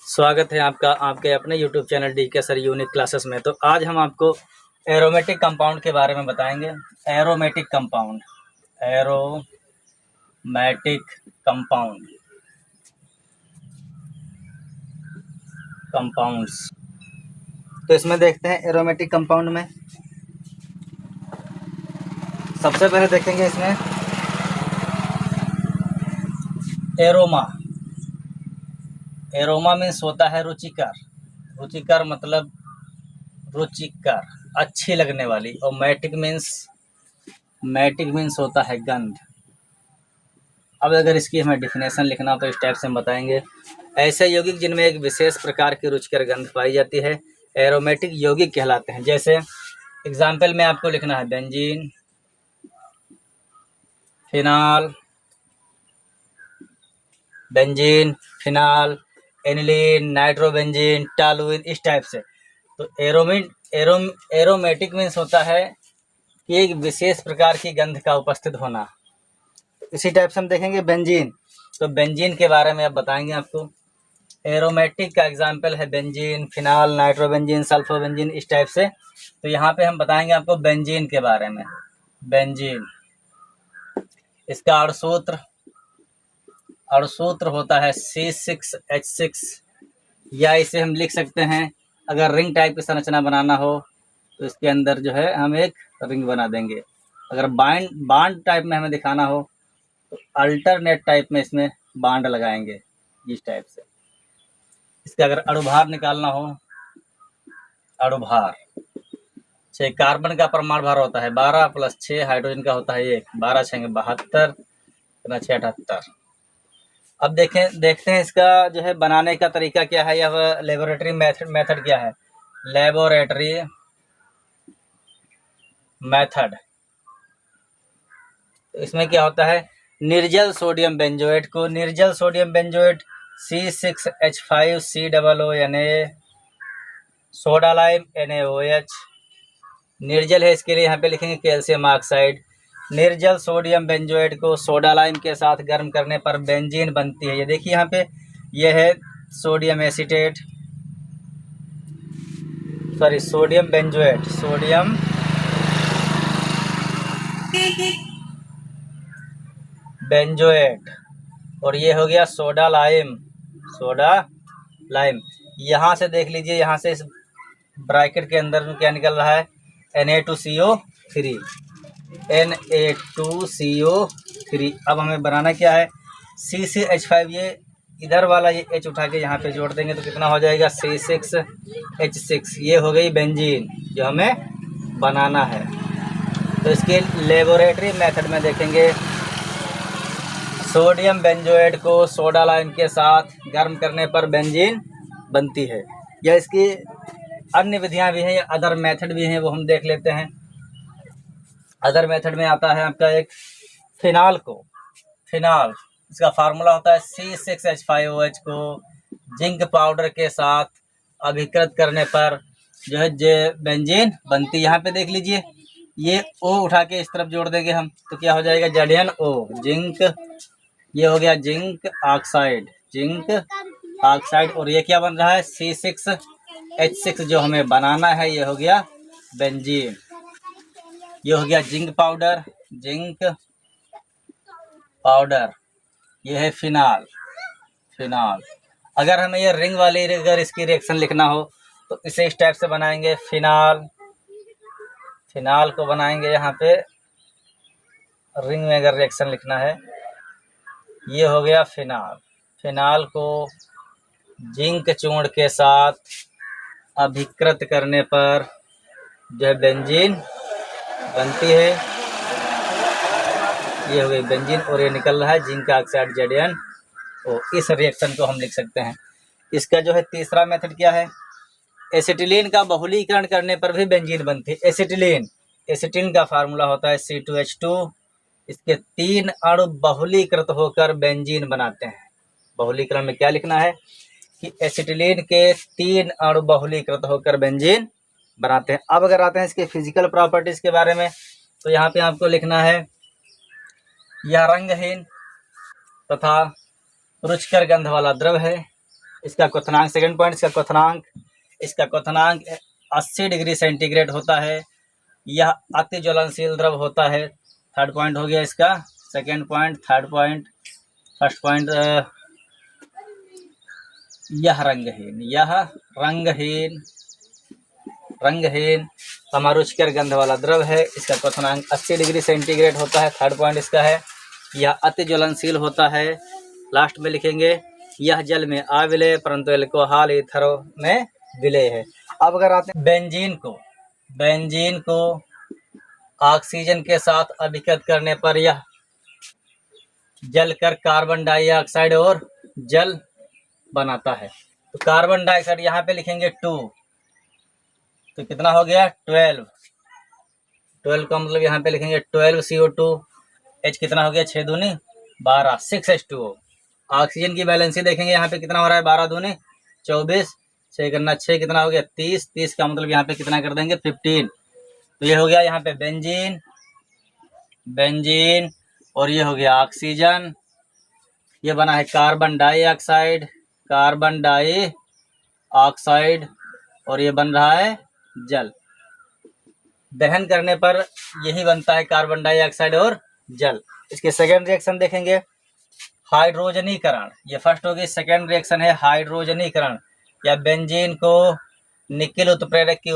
स्वागत है आपका आपके अपने YouTube channel DK sir unique classes में। तो आज हम आपको एरोमेटिक कंपाउंड के बारे में बताएंगे। Aromatic compound, aromatic compound, compounds. तो इसमें देखते हैं एरोमेटिक कंपाउंड में सबसे पहले देखेंगे इसमें एरोमा। एरोमा मीन्स होता है रुचिकर। रुचिकर मतलब रुचिकर, अच्छी लगने वाली। और मैटिक मीन्स होता है गंध। अब अगर इसकी हमें डिफिनेशन लिखना हो तो इस टाइप से हम बताएंगे। ऐसे यौगिक जिनमें एक विशेष प्रकार की रुचिकर गंध पाई जाती है एरोमेटिक यौगिक कहलाते हैं। जैसे एग्जाम्पल में आपको लिखना है benzene, phenol, aniline, nitrobenzene, toluene, इस टाइप से। तो एरोमेटिक मीन्स होता है कि एक विशेष प्रकार की गंध का उपस्थित होना। इसी टाइप से हम देखेंगे बेंजीन। तो बेंजीन के बारे में अब बताएंगे आपको। एरोमेटिक का एग्जाम्पल है बेंजीन, फिनाल, नाइट्रोबेंजीन, सल्फोबेंजीन, इस टाइप से। तो यहाँ पे हम बताएंगे आपको बेंजीन के बारे में। बेंजीन, इसका अणुसूत्र होता है C6H6, या इसे हम लिख सकते हैं, अगर रिंग टाइप की संरचना बनाना हो तो इसके अंदर जो है हम एक रिंग बना देंगे। अगर बांड टाइप में हमें दिखाना हो तो अल्टरनेट टाइप में इसमें बांड लगाएंगे, इस टाइप से। इसका अगर अणुभार निकालना हो, अणुभार 6 कार्बन का परमाणु भार होता है 12 + 6 हाइड्रोजन का होता है 1, 12 × 6 = 72, 6 = 78। अब देखते हैं इसका जो है बनाने का तरीका क्या है, या लेबोरेटरी मेथड क्या है। लेबोरेटरी मेथड, तो इसमें क्या होता है, निर्जल सोडियम बेंजोएट को, निर्जल sodium benzoate C6H5COO Na, soda lime NaOH। निर्जल है, इसके लिए यहाँ पे लिखेंगे कैल्शियम ऑक्साइड। निर्जल सोडियम बेंजोएट को सोडा लाइम के साथ गर्म करने पर बेंजीन बनती है। ये देखिए यहाँ पे, ये है sodium acetate, sorry sodium benzoate, sodium benzoate, और ये हो गया सोडा लाइम, यहाँ से देख लीजिए, यहाँ से इस ब्रैकेट के अंदर में क्या निकल रहा है, Na2CO3। अब हमें बनाना क्या है, C6H5, ये इधर वाला ये H उठा के यहाँ पे जोड़ देंगे तो कितना हो जाएगा, C6H6। ये हो गई बेंजीन जो हमें बनाना है। तो इसके लेबोरेटरी मेथड में देखेंगे, सोडियम बेंजोएट को सोडा लाइम के साथ गर्म करने पर बेंजीन बनती है। या इसकी अन्य विधियां भी हैं, या अदर मेथड भी हैं, वो हम देख लेते हैं। अदर मेथड में आता है आपका एक फिनाल इसका फार्मूला होता है C6H5OH को जिंक पाउडर के साथ अभिकृत करने पर जो है बेंजीन बनती है। यहाँ पे देख लीजिए, ये O उठा के इस तरफ जोड़ देंगे हम तो क्या हो जाएगा, ZnO, जिंक। ये हो गया जिंक ऑक्साइड, और ये क्या बन रहा है, C6H6 जो हमें बनाना है, ये हो गया बेंजीन। ये हो गया जिंक पाउडर, ये है फिनाल। अगर हमें ये रिंग वाली अगर इसकी रिएक्शन लिखना हो तो इसे इस टाइप से बनाएंगे। फिनाल को बनाएंगे, यहाँ पे रिंग में अगर रिएक्शन लिखना है, ये हो गया फिनाल को जिंक चूर्ण के साथ अभिकृत करने पर जो है बेंजीन बनती है। ये हो गई बेंजीन, और ये निकल रहा है जिंक ऑक्साइड ZnO। इस रिएक्शन को हम लिख सकते हैं। इसका जो है तीसरा मेथड क्या है, एसिटिलीन का बहुलीकरण करने पर भी बेंजीन बनती है। एसिटिलीन का फार्मूला होता है C2H2। इसके 3 अणु बहुलीकृत होकर बेंजीन बनाते हैं। बहुलीकरण में क्या लिखना है कि एसिटिलीन के 3 अणु बहुलीकृत होकर बेंजीन बनाते हैं। अब अगर आते हैं इसके फिजिकल प्रॉपर्टीज के बारे में, तो यहाँ पे आपको लिखना है, यह रंगहीन तथा रुचिकर गंध वाला द्रव है। इसका क्वथनांक, सेकंड पॉइंट इसका क्वथनांक 80 डिग्री सेंटीग्रेड होता है। यह अति ज्वलनशील द्रव होता है। थर्ड पॉइंट हो गया इसका। Second point, third point, first point, यह रंगहीन अमारुचिकर गंध वाला द्रव है। इसका क्वथनांक 80 डिग्री सेंटीग्रेड होता है। थर्ड पॉइंट इसका है, यह अति ज्वलनशील होता है। लास्ट में लिखेंगे, यह जल में अविलेय परंतु एल्कोहल ईथरों में विलेय है। अब अगर आते हैं बेंजीन को ऑक्सीजन के साथ अभिकृत करने पर यह जलकर कार्बन डाइऑक्साइड और जल बनाता है। तो कार्बन डाइऑक्साइड यहाँ पे लिखेंगे 2, तो कितना हो गया 12 का मतलब यहाँ पे लिखेंगे 12 CO2। H कितना हो गया 6 दूनी 12, 6 H2O। ऑक्सीजन की बैलेंसी देखेंगे यहाँ पे कितना हो रहा है 12 दूनी 24, 6 करना 6 कितना हो गया 30 का मतलब यहाँ पे कितना कर देंगे 15। तो ये हो गया यहाँ पे बेंजीन और ये हो गया ऑक्सीजन। ये बना है कार्बन डाइऑक्साइड और ये बन रहा है जल। दहन करने पर यही बनता है कार्बन डाइऑक्साइड और जल। इसके सेकेंड रिएक्शन देखेंगे, हाइड्रोजनीकरण। ये फर्स्ट होगी, सेकेंड रिएक्शन है हाइड्रोजनीकरण। या बेंजीन को निकिल उत्प्रेरक की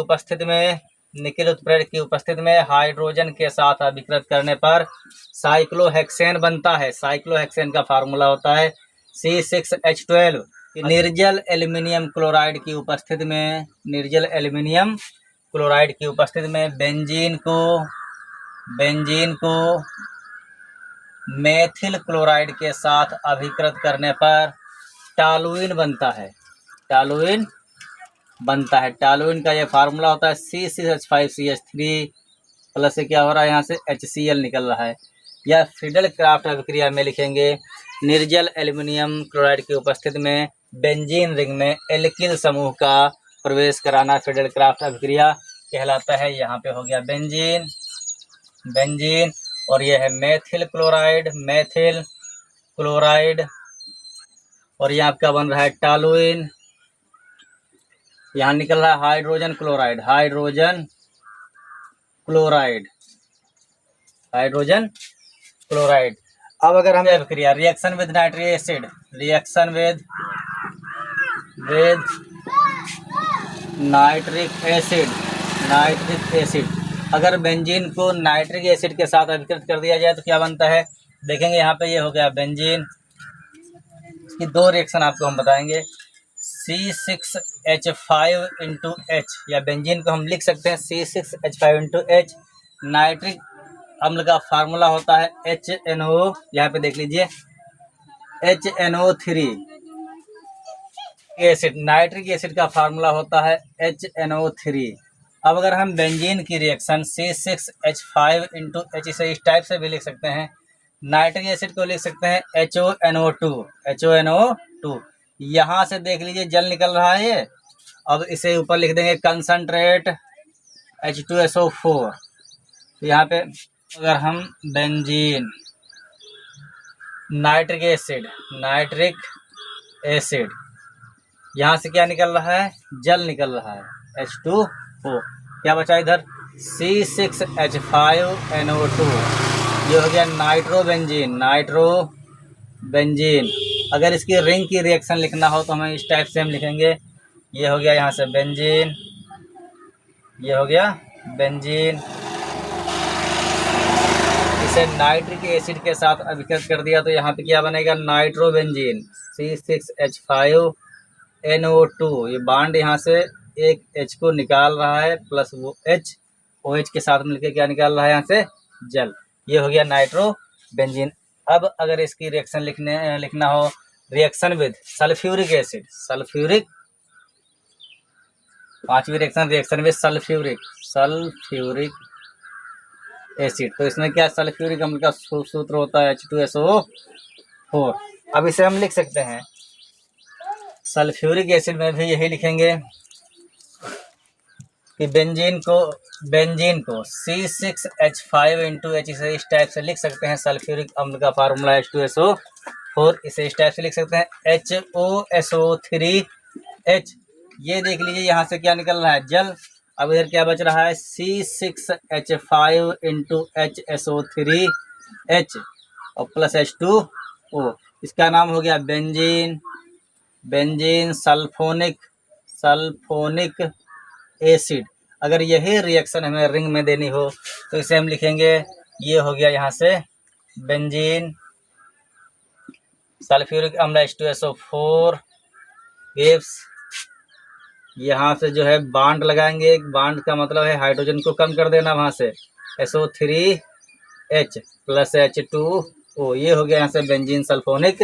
उपस्थिति में हाइड्रोजन के साथ अभिकृत करने पर साइक्लोहेक्सेन बनता है। साइक्लोहेक्सेन का फार्मूला होता है C6H12। निर्जल एल्युमिनियम क्लोराइड की उपस्थिति में बेंजीन को मेथिल क्लोराइड के साथ अभिकृत करने पर टॉलुइन बनता है। टॉलुइन का ये फार्मूला होता है C6H5CH3 प्लस से क्या हो रहा है यहाँ से HCl निकल रहा है। या फ्रीडल क्राफ्ट अभिक्रिया में लिखेंगे, निर्जल एल्युमिनियम क्लोराइड की उपस्थिति में बेंजीन रिंग में एल्किल समूह का प्रवेश कराना फ्रीडल क्राफ्ट अभिक्रिया कहलाता है। यहाँ पे हो गया बेंजीन और यह है मेथिल क्लोराइड और यहाँ आपका बन रहा है टॉलुइन। यहाँ निकल रहा है हाइड्रोजन क्लोराइड। अब अगर हम अभिक्रिया रिएक्शन विद नाइट्रिक एसिड, अगर बेंजीन को नाइट्रिक एसिड के साथ अभिकृत कर दिया जाए तो क्या बनता है देखेंगे। यहाँ पे ये हो गया बेंजीन। इसकी दो रिएक्शन आपको हम बताएंगे, C6H5H या बेंजीन को हम लिख सकते हैं C6H5H। नाइट्रिक अम्ल का फार्मूला होता है HNO, यहाँ पे देख लीजिए HNO3 एसिड। नाइट्रिक एसिड का फार्मूला होता है HNO3। अब अगर हम बेंजीन की रिएक्शन C6H5H इसे इस टाइप से भी लिख सकते हैं। नाइट्रिक एसिड को लिख सकते हैं HONO2। यहाँ से देख लीजिए जल निकल रहा है ये। अब इसे ऊपर लिख देंगे कंसंट्रेट H2SO4। तो यहाँ पे अगर हम बेंजीन नाइट्रिक एसिड यहाँ से क्या निकल रहा है जल निकल रहा है H2O। क्या बचा इधर C6H5NO2। ये हो गया नाइट्रोबेंजीन। अगर इसकी रिंग की रिएक्शन लिखना हो तो हमें इस टाइप से हम लिखेंगे। ये हो गया यहाँ से बेंजीन, ये हो गया बेंजीन। इसे नाइट्रिक एसिड के साथ अभिकृत कर दिया तो यहाँ पे क्या बनेगा नाइट्रोबेंजीन C6H5NO2। ये बॉन्ड यहाँ से एक H को निकाल रहा है प्लस वो H OH के साथ मिलकर क्या निकाल रहा है यहाँ से जल। ये हो गया नाइट्रोबेंजीन। अब अगर इसकी रिएक्शन लिखना हो रिएक्शन विद सल्फ्यूरिक पांचवी रिएक्शन विद सल्फ्यूरिक एसिड। तो इसमें क्या सल्फ्यूरिक अम्ल का सूत्र होता है H2SO4। अब इसे हम लिख सकते हैं सल्फ्यूरिक एसिड में भी यही लिखेंगे कि बेंजीन को C6H5H इसे इस टाइप से लिख सकते हैं। सल्फ्यूरिक अम्ल का फार्मूला H2SO4। 4, इसे इस टाइप से लिख सकते हैं HOSO3H। ये देख लीजिए यहाँ से क्या निकल रहा है, जल। अब इधर क्या बच रहा है, C6H5 इंटू HSO3H और प्लस H2O। इसका नाम हो गया बेंजीन, बेंजीन सल्फोनिक एसिड। अगर यही रिएक्शन हमें रिंग में देनी हो तो इसे हम लिखेंगे, ये हो गया यहाँ से बेंजीन सल्फ्यूरिक अम्ल H2SO4 वेव्स। यहाँ से जो है बांड लगाएंगे, एक बांड का मतलब है हाइड्रोजन को कम कर देना वहाँ से, SO3H प्लस H2O। ये हो गया यहाँ से बेंजीन सल्फोनिक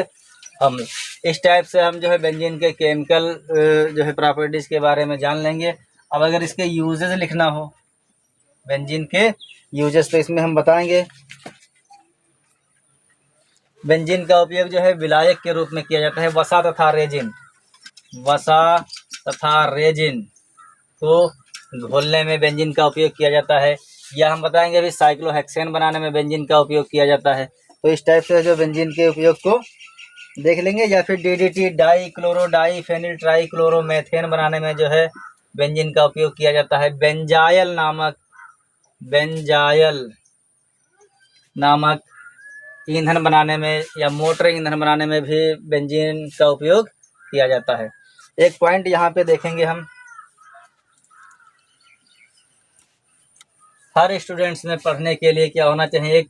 अम्ल। इस टाइप से हम जो है बेंजीन के केमिकल जो है प्रॉपर्टीज़ के बारे में जान लेंगे। अब अगर इसके यूजेस लिखना हो, बेंजीन के यूजेस, तो इसमें हम बताएंगे बेंजीन का उपयोग जो है विलायक के रूप में किया जाता है। वसा तथा रेजिन को घोलने में बेंजीन का उपयोग किया जाता है। या हम बताएंगे अभी साइक्लोहेक्सेन बनाने में बेंजीन का उपयोग किया जाता है। तो इस टाइप से जो बेंजीन के उपयोग को देख लेंगे। या फिर DDT डाईक्लोरो डाईफेनिल ट्राईक्लोरोमेथेन बनाने में जो है बेंजीन का उपयोग किया जाता है। बेंजायल नामक ईंधन बनाने में या मोटर ईंधन बनाने में भी बेंजीन का उपयोग किया जाता है। एक पॉइंट यहाँ पे देखेंगे हम, हर स्टूडेंट्स में पढ़ने के लिए क्या होना चाहिए, एक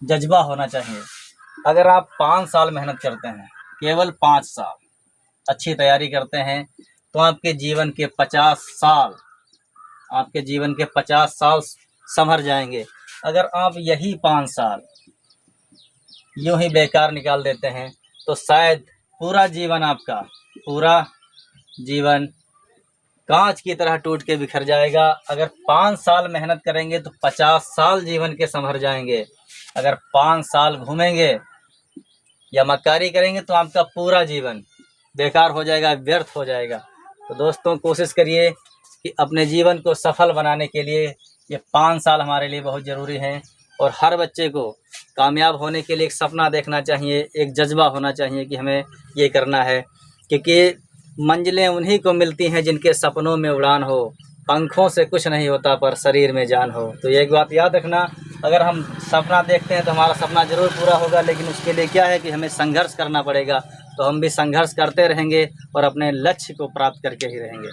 जज्बा होना चाहिए। अगर आप 5 साल मेहनत करते हैं, केवल 5 साल अच्छी तैयारी करते हैं, तो आपके जीवन के 50 साल संभर जाएंगे। अगर आप यही 5 साल यूं ही बेकार निकाल देते हैं तो शायद पूरा जीवन कांच की तरह टूट के बिखर जाएगा। अगर 5 साल मेहनत करेंगे तो 50 साल जीवन के संभर जाएंगे। अगर 5 साल घूमेंगे या मक्कारी करेंगे तो आपका पूरा जीवन बेकार हो जाएगा, व्यर्थ हो जाएगा। तो दोस्तों, कोशिश करिए कि अपने जीवन को सफल बनाने के लिए ये 5 साल हमारे लिए बहुत ज़रूरी हैं। और हर बच्चे को कामयाब होने के लिए एक सपना देखना चाहिए, एक जज्बा होना चाहिए कि हमें ये करना है। क्योंकि मंजिलें उन्हीं को मिलती हैं जिनके सपनों में उड़ान हो। पंखों से कुछ नहीं होता पर शरीर में जान हो। तो ये एक बात याद रखना, अगर हम सपना देखते हैं तो हमारा सपना ज़रूर पूरा होगा, लेकिन उसके लिए क्या है कि हमें संघर्ष करना पड़ेगा। तो हम भी संघर्ष करते रहेंगे और अपने लक्ष्य को प्राप्त करके ही रहेंगे।